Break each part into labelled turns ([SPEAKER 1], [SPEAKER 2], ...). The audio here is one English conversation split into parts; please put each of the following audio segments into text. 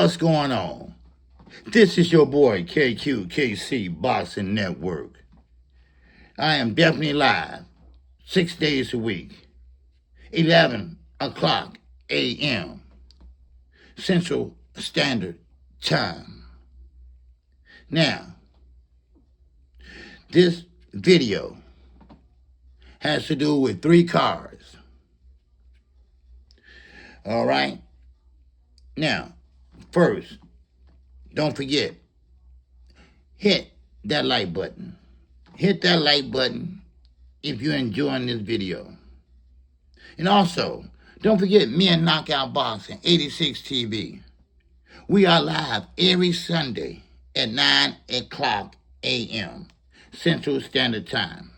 [SPEAKER 1] What's going on? This is your boy KQKC Boxing Network. I am definitely live 6 days a week, 11 o'clock a.m. Central Standard Time. Now, this video has to do with 3 cards. All right? Now, first, don't forget, hit that like button. Hit that like button if you're enjoying this video. And also, don't forget me and Knockout Boxing, 86 TV. We are live every Sunday at 9 o'clock a.m. Central Standard Time.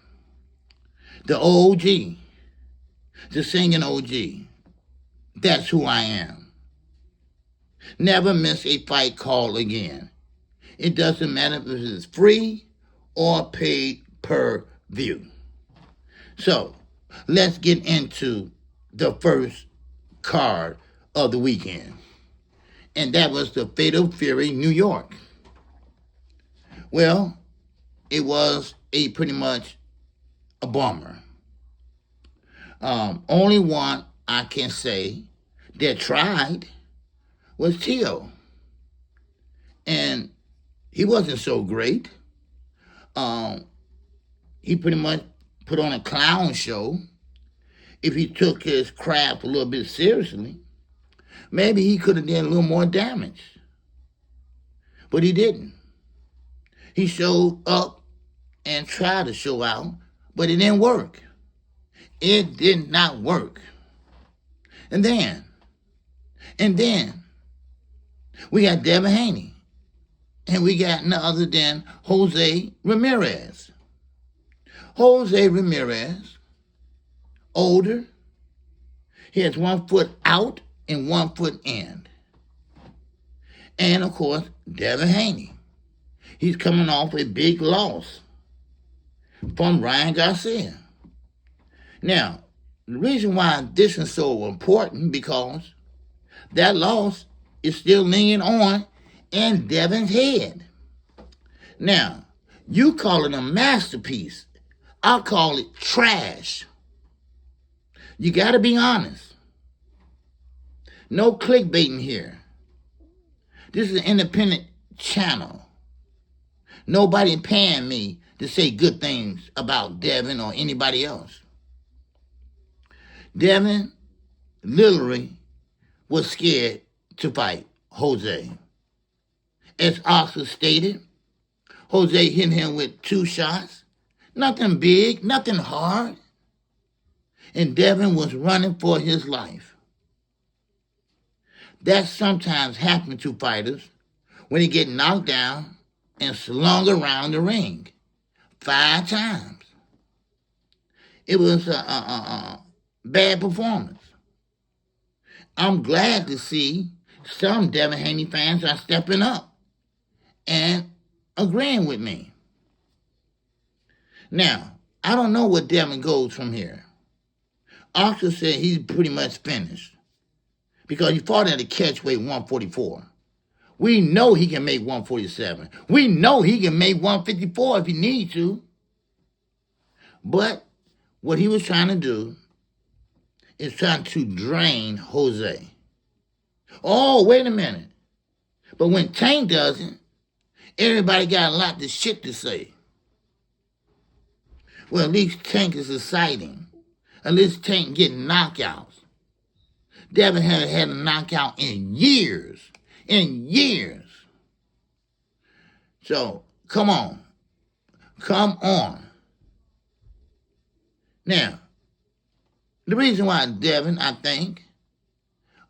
[SPEAKER 1] The OG, the singing OG, that's who I am. Never miss a fight call again. It doesn't matter if it's free or paid per view. So, let's get into the first card of the weekend. And that was the Fatal Fury, New York. Well, it was pretty much a bummer. Only one I can say that tried was Tio. And he wasn't so great. He pretty much put on a clown show. If he took his craft a little bit seriously, maybe he could have done a little more damage. But he didn't. He showed up and tried to show out, but it didn't work. It did not work. And then, we got Devin Haney. And we got none other than Jose Ramirez. Jose Ramirez, older. He has 1 foot out and 1 foot in. And, of course, Devin Haney. He's coming off a big loss from Ryan Garcia. Now, the reason why this is so important because that loss is still leaning on in Devin's head. Now, you call it a masterpiece. I call it trash. You got to be honest. No clickbaiting here. This is an independent channel. Nobody paying me to say good things about Devin or anybody else. Devin literally was scared to fight Jose. As Oscar stated, Jose hit him with 2 shots. Nothing big, nothing hard. And Devin was running for his life. That sometimes happens to fighters when they get knocked down and slung around the ring 5 times. It was a bad performance. I'm glad to see some Devin Haney fans are stepping up and agreeing with me. Now, I don't know where Devin goes from here. Oscar said he's pretty much finished because he fought at a catchweight 144. We know he can make 147. We know he can make 154 if he needs to. But what he was trying to do is trying to drain Jose. Oh, wait a minute. But when Tank does it, everybody got a lot of shit to say. Well, at least Tank is exciting. At least Tank getting knockouts. Devin hasn't had a knockout in years. In years. So, come on. Come on. Now, the reason why Devin, I think,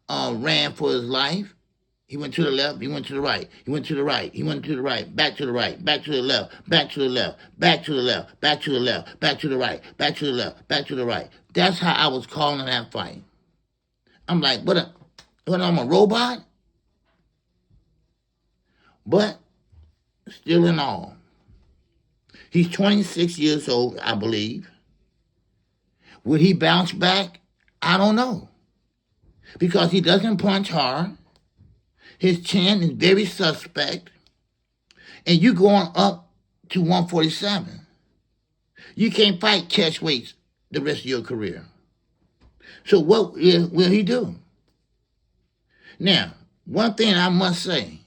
[SPEAKER 1] ran for his life, he went to the left, he went to the right, he went to the right, he went to the right, back to the right, back to the left, back to the left, back to the left, back to the left, back to the right, back to the left, back to the right. That's how I was calling that fight. I'm like, what I'm a robot? But, still in all, he's 26 years old, I believe. Would he bounce back? I don't know. Because he doesn't punch hard. His chin is very suspect. And you going up to 147. You can't fight catch weights the rest of your career. So what will he do? Now, one thing I must say,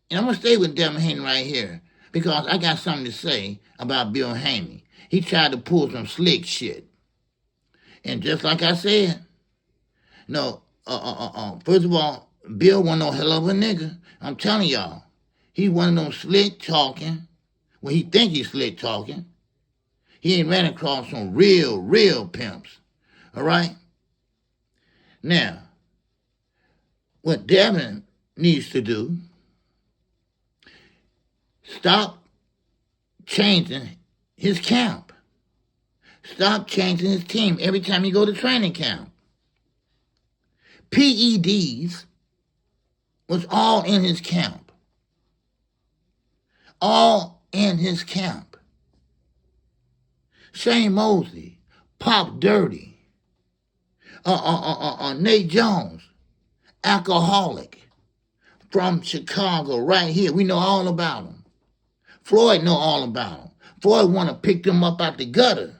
[SPEAKER 1] and I'm going to stay with Devin Haney right here, because I got something to say about Bill Haney. He tried to pull some slick shit. And just like I said, first of all, Bill wasn't no hell of a nigga. I'm telling y'all. He one of them slick talking. Well, he think he's slick talking. He ain't ran across some real pimps. All right? Now, what Devin needs to do, stop changing his camp. Stop changing his team every time you go to training camp. PEDs was all in his camp. All in his camp. Shane Mosley, Pop Dirty, Nate Jones, alcoholic from Chicago right here. We know all about him. Floyd know all about him. Floyd want to pick them up out the gutter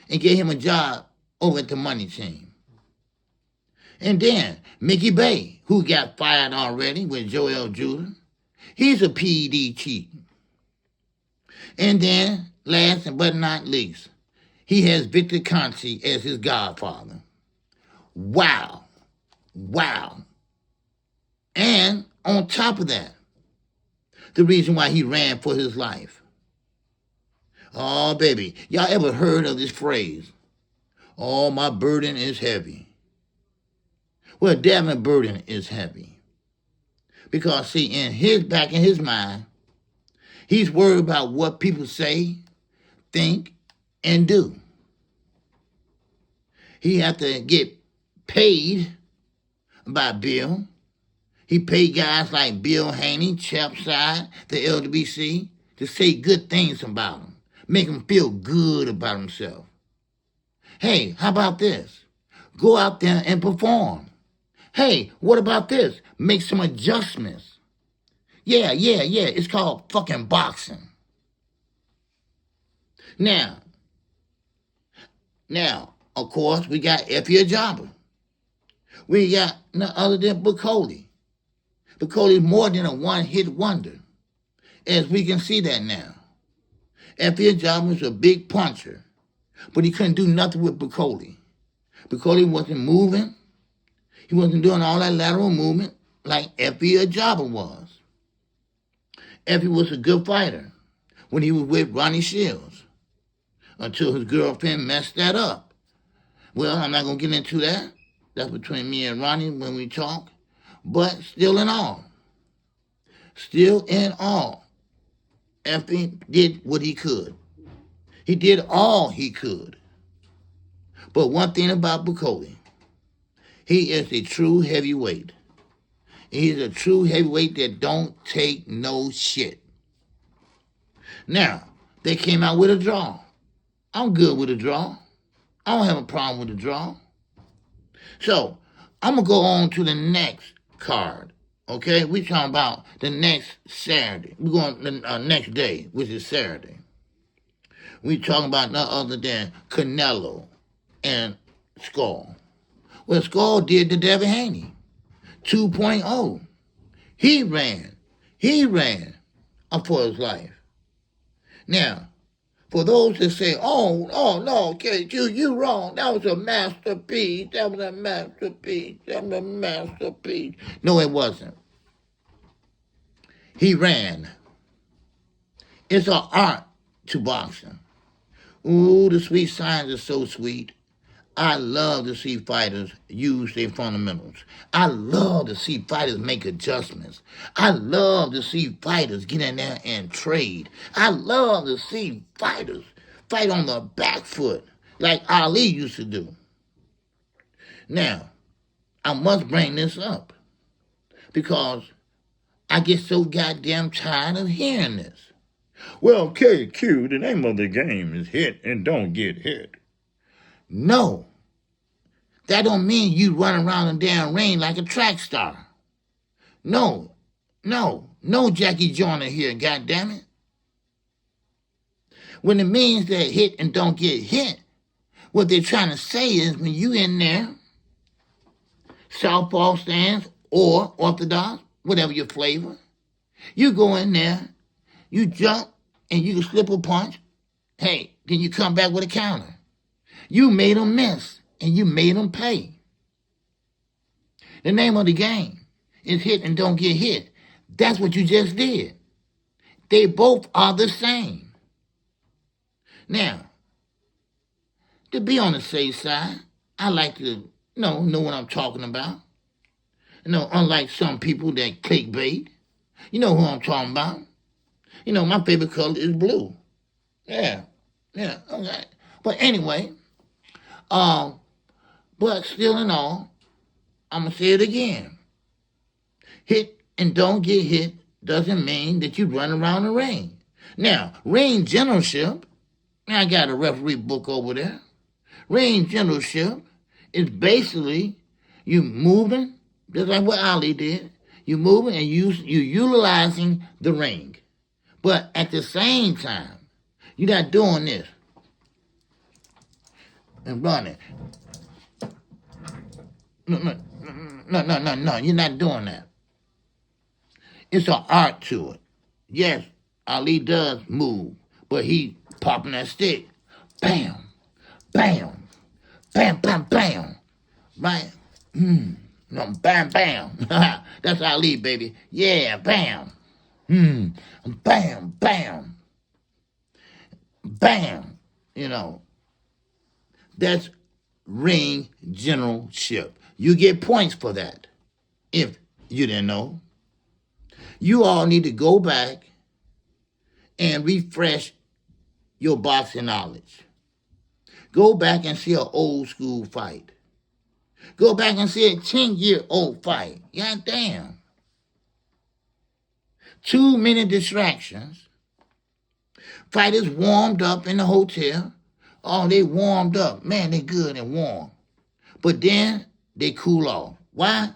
[SPEAKER 1] and get him a job over at the money team. And then Mickey Bay, who got fired already with Joel Judah, he's a PED cheat. And then, last but not least, he has Victor Conti as his godfather. Wow. And on top of that, the reason why he ran for his life. Oh, baby, y'all ever heard of this phrase? Oh, my burden is heavy. Well, Devin's burden is heavy. Because, see, back in his mind, he's worried about what people say, think, and do. He have to get paid by Bill. He paid guys like Bill Haney, Chapside, the LWC, to say good things about him, make him feel good about himself. Hey, how about this? Go out there and perform. Hey, what about this? Make some adjustments. Yeah. It's called fucking boxing. Now, of course, we got Efe Ajagba. We got none other than Bakoli. Bakoli is more than a one-hit wonder, as we can see that now. Efe Ajagba was a big puncher, but he couldn't do nothing with Bakoli. Bakoli wasn't moving. He wasn't doing all that lateral movement like Efe Ajagba was. Efe was a good fighter when he was with Ronnie Shields, until his girlfriend messed that up. Well, I'm not going to get into that. That's between me and Ronnie when we talk. But still in all, Efe did what he could. He did all he could. But one thing about Bakoli, he is a true heavyweight. He's a true heavyweight that don't take no shit. Now, they came out with a draw. I'm good with a draw. I don't have a problem with a draw. So, I'm going to go on to the next card. Okay? We're talking about the next Saturday. We're going the next day, which is Saturday. We're talking about none other than Canelo and Skull. Well, Skull did the Devin Haney 2.0. He ran up for his life. Now, for those that say, oh no, KQ, you wrong. That was a masterpiece. That was a masterpiece. No, it wasn't. He ran. It's an art to boxing. Ooh, the sweet science is so sweet. I love to see fighters use their fundamentals. I love to see fighters make adjustments. I love to see fighters get in there and trade. I love to see fighters fight on the back foot like Ali used to do. Now, I must bring this up because I get so goddamn tired of hearing this. Well, KQ, the name of the game is hit and don't get hit. No, that don't mean you run around the damn ring like a track star. No Jackie Joyner here, goddammit. When it means that hit and don't get hit, what they're trying to say is when you in there, southpaw stance or orthodox, whatever your flavor, you go in there, you jump, and you can slip a punch. Hey, then you come back with a counter. You made them miss, and you made them pay. The name of the game is hit and don't get hit. That's what you just did. They both are the same. Now, to be on the safe side, I like to know what I'm talking about. Unlike some people that clickbait, you know who I'm talking about. My favorite color is blue. Yeah, okay. But anyway, but still in all, I'm going to say it again. Hit and don't get hit doesn't mean that you run around the ring. Now, ring generalship, I got a referee book over there. Ring generalship is basically you moving, just like what Ali did. You moving and you utilizing the ring. But at the same time, you're not doing this and running. No, you're not doing that. It's an art to it. Yes, Ali does move, but he popping that stick. Bam, bam, bam, bam, bam. Right? No, bam, bam. That's Ali, baby. Yeah, bam. Bam, bam. Bam. That's ring generalship. You get points for that. If you didn't know. You all need to go back and refresh your boxing knowledge. Go back and see an old school fight. Go back and see a 10-year-old fight. God damn. Too many distractions. Fighters warmed up in the hotel. Oh, they warmed up. Man, they good and warm. But then they cool off. Why?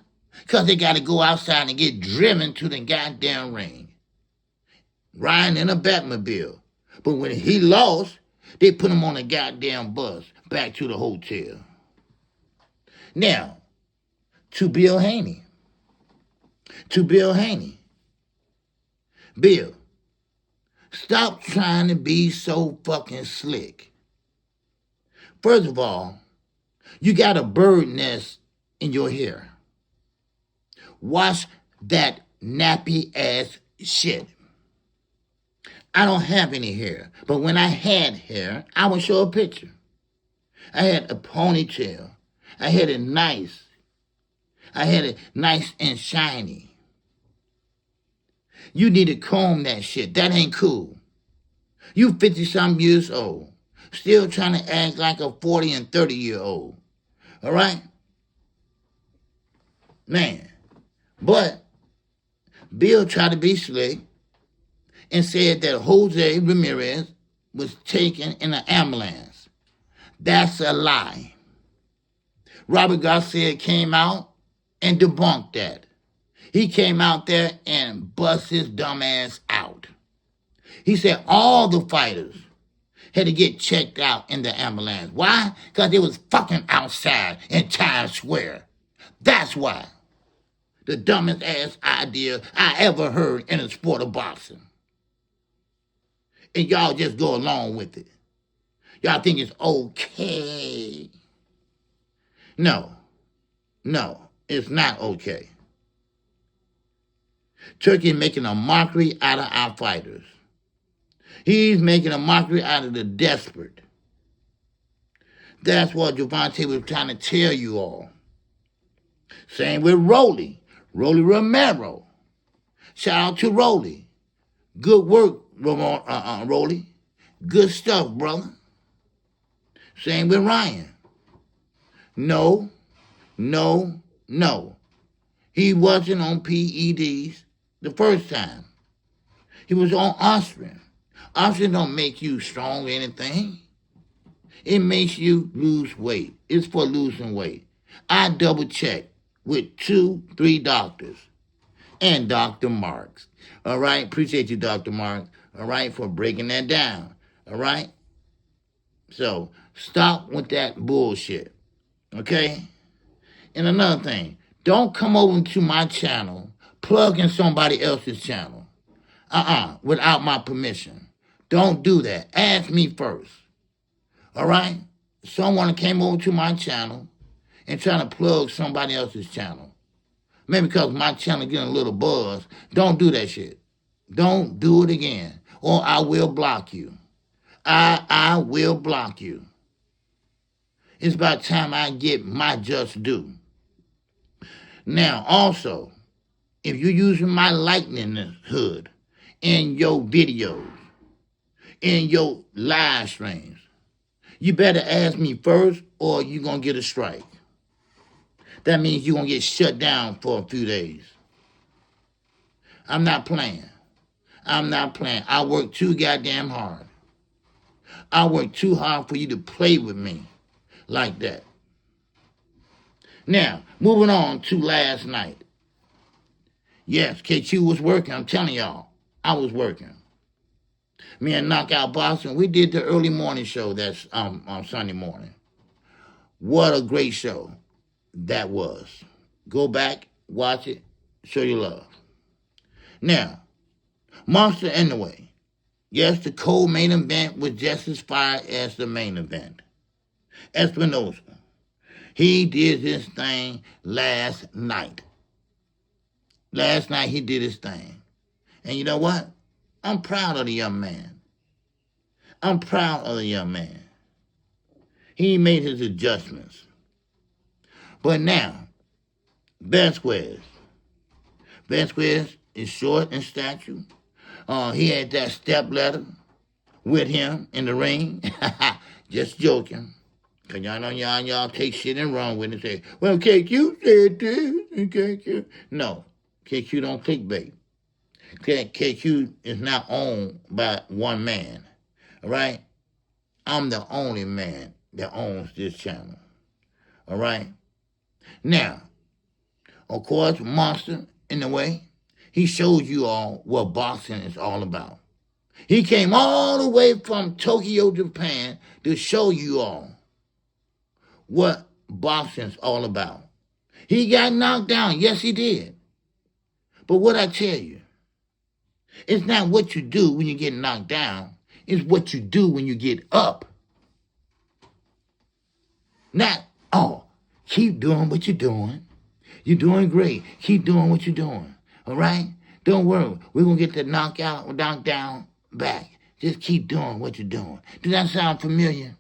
[SPEAKER 1] Because they got to go outside and get driven to the goddamn ring. Riding in a Batmobile. But when he lost, they put him on a goddamn bus back to the hotel. Now, to Bill Haney. Bill, stop trying to be so fucking slick. First of all, you got a bird nest in your hair. Wash that nappy ass shit. I don't have any hair, but when I had hair, I would show a picture. I had a ponytail. I had it nice and shiny. You need to comb that shit. That ain't cool. You 50-some years old, still trying to act like a 40 and 30-year-old. All right? Man. But Bill tried to be slick and said that Jose Ramirez was taken in an ambulance. That's a lie. Robert Garcia came out and debunked that. He came out there and bust his dumb ass out. He said all the fighters had to get checked out in the ambulance. Why? Because they was fucking outside in Times Square. That's why. The dumbest ass idea I ever heard in the sport of boxing. And y'all just go along with it. Y'all think it's okay. No, it's not okay. Turkey making a mockery out of our fighters. He's making a mockery out of the desperate. That's what Javante was trying to tell you all. Same with Rolly Romero. Shout out to Rolly. Good work, Rolly. Good stuff, brother. Same with Ryan. No. He wasn't on PEDs the first time. He was on aspirin. Aspirin don't make you strong or anything. It makes you lose weight. It's for losing weight. I double checked with 2-3 doctors. and Dr. Marks. All right? Appreciate you, Dr. Marks, all right, for breaking that down. All right? So stop with that bullshit. Okay? And another thing, don't come over to my channel, plug in somebody else's channel. Without my permission. Don't do that. Ask me first. All right? Someone came over to my channel and trying to plug somebody else's channel. Maybe because my channel getting a little buzz. Don't do that shit. Don't do it again. Or I will block you. I will block you. It's about time I get my just due. Now, also, if you're using my livelihood in your videos, in your live streams, you better ask me first or you're going to get a strike. That means you're going to get shut down for a few days. I'm not playing. I'm not playing. I work too goddamn hard. I work too hard for you to play with me like that. Now, moving on to last night. Yes, KQ was working. I'm telling y'all, I was working. Me and Knockout Boston, we did the early morning show that's on Sunday morning. What a great show that was. Go back, watch it, show your love. Now, Monster Inoue. Yes, the co-main event was just as fire as the main event. Espinosa. He did his thing last night. Last night he did his thing. And you know what? I'm proud of the young man. I'm proud of the young man. He made his adjustments. But now, Vasquez. Vasquez is short in stature. He had that step ladder with him in the ring. Just joking. Because y'all know y'all take shit and run with it and say, well, KQ said this and KQ. No, KQ don't clickbait. KQ is not owned by one man. All right? I'm the only man that owns this channel. All right? Now, of course, Monster, in a way, he showed you all what boxing is all about. He came all the way from Tokyo, Japan to show you all what boxing's all about. He got knocked down. Yes, he did. But what I tell you, it's not what you do when you get knocked down. It's what you do when you get up. Not, keep doing what you're doing. You're doing great. Keep doing what you're doing. All right? Don't worry. We're going to get the knocked down back. Just keep doing what you're doing. Does that sound familiar?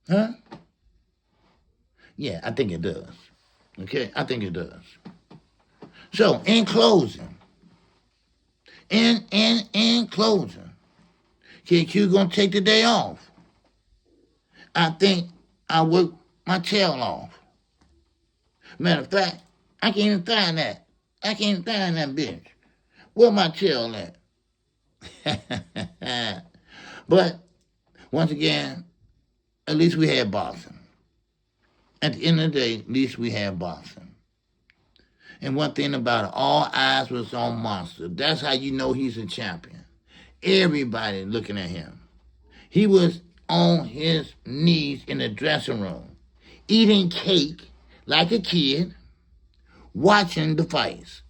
[SPEAKER 1] Huh? Yeah, I think it does. Okay? I think it does. So, in closing, in closing, KQ going to take the day off. I think I worked my tail off. Matter of fact, I can't even find that. I can't find that bitch. Where my tail at? But, once again, at least we had boxing. At the end of the day, at least we had boxing. And one thing about it, all eyes was on Monster. That's how you know he's a champion. Everybody looking at him. He was on his knees in the dressing room, eating cake like a kid, watching the fights.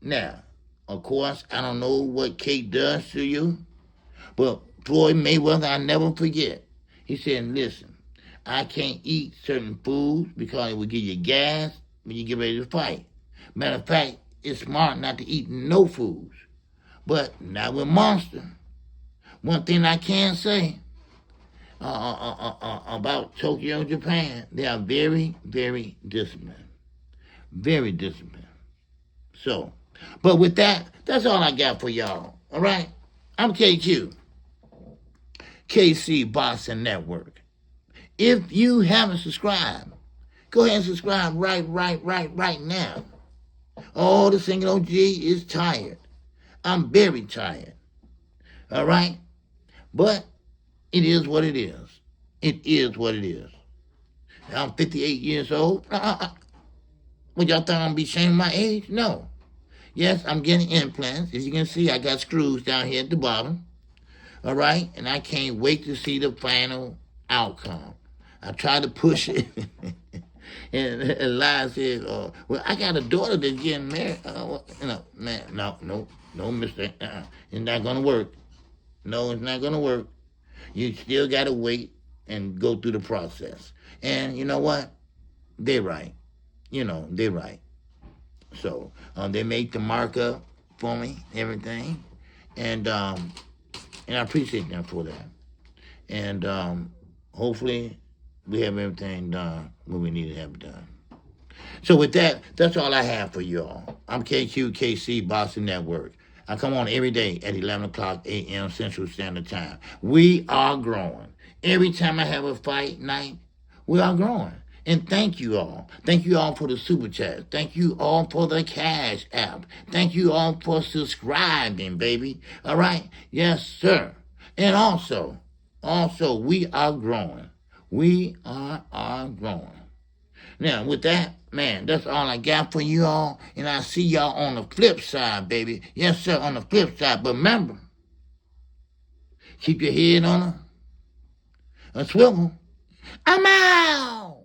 [SPEAKER 1] Now, of course, I don't know what cake does to you, but Floyd Mayweather, I never forget. He said, listen, I can't eat certain foods because it will give you gas when you get ready to fight. Matter of fact, it's smart not to eat no foods. But not with Monster. One thing I can say about Tokyo, Japan, they are very, very disciplined. Very disciplined. So, but with that, that's all I got for y'all. All right? I'm KQ. KC Boxing Network. If you haven't subscribed, go ahead and subscribe right now. Oh, the single OG is tired. I'm very tired. All right? But it is what it is. It is what it is. I'm 58 years old. Would y'all thought I'm be shaming my age? No. Yes, I'm getting implants. As you can see, I got screws down here at the bottom. All right? And I can't wait to see the final outcome. I try to push it. And Elias says, well, I got a daughter that's getting married. Man, no, mister. It's not going to work. No, it's not going to work. You still got to wait and go through the process. And you know what? They're right. They're right. So they make the markup for me, everything. And I appreciate them for that. And hopefully we have everything done when we need to have it done. So with that, that's all I have for y'all. I'm KQKC Boston Network. I come on every day at 11 o'clock a.m. Central Standard Time. We are growing. Every time I have a fight night, we are growing. And thank you all. Thank you all for the super chat. Thank you all for the Cash App. Thank you all for subscribing, baby. All right? Yes, sir. And also, we are growing. We are growing. Now, with that, man, that's all I got for you all. And I'll see y'all on the flip side, baby. Yes, sir, on the flip side. But remember, keep your head on a swivel. I'm out.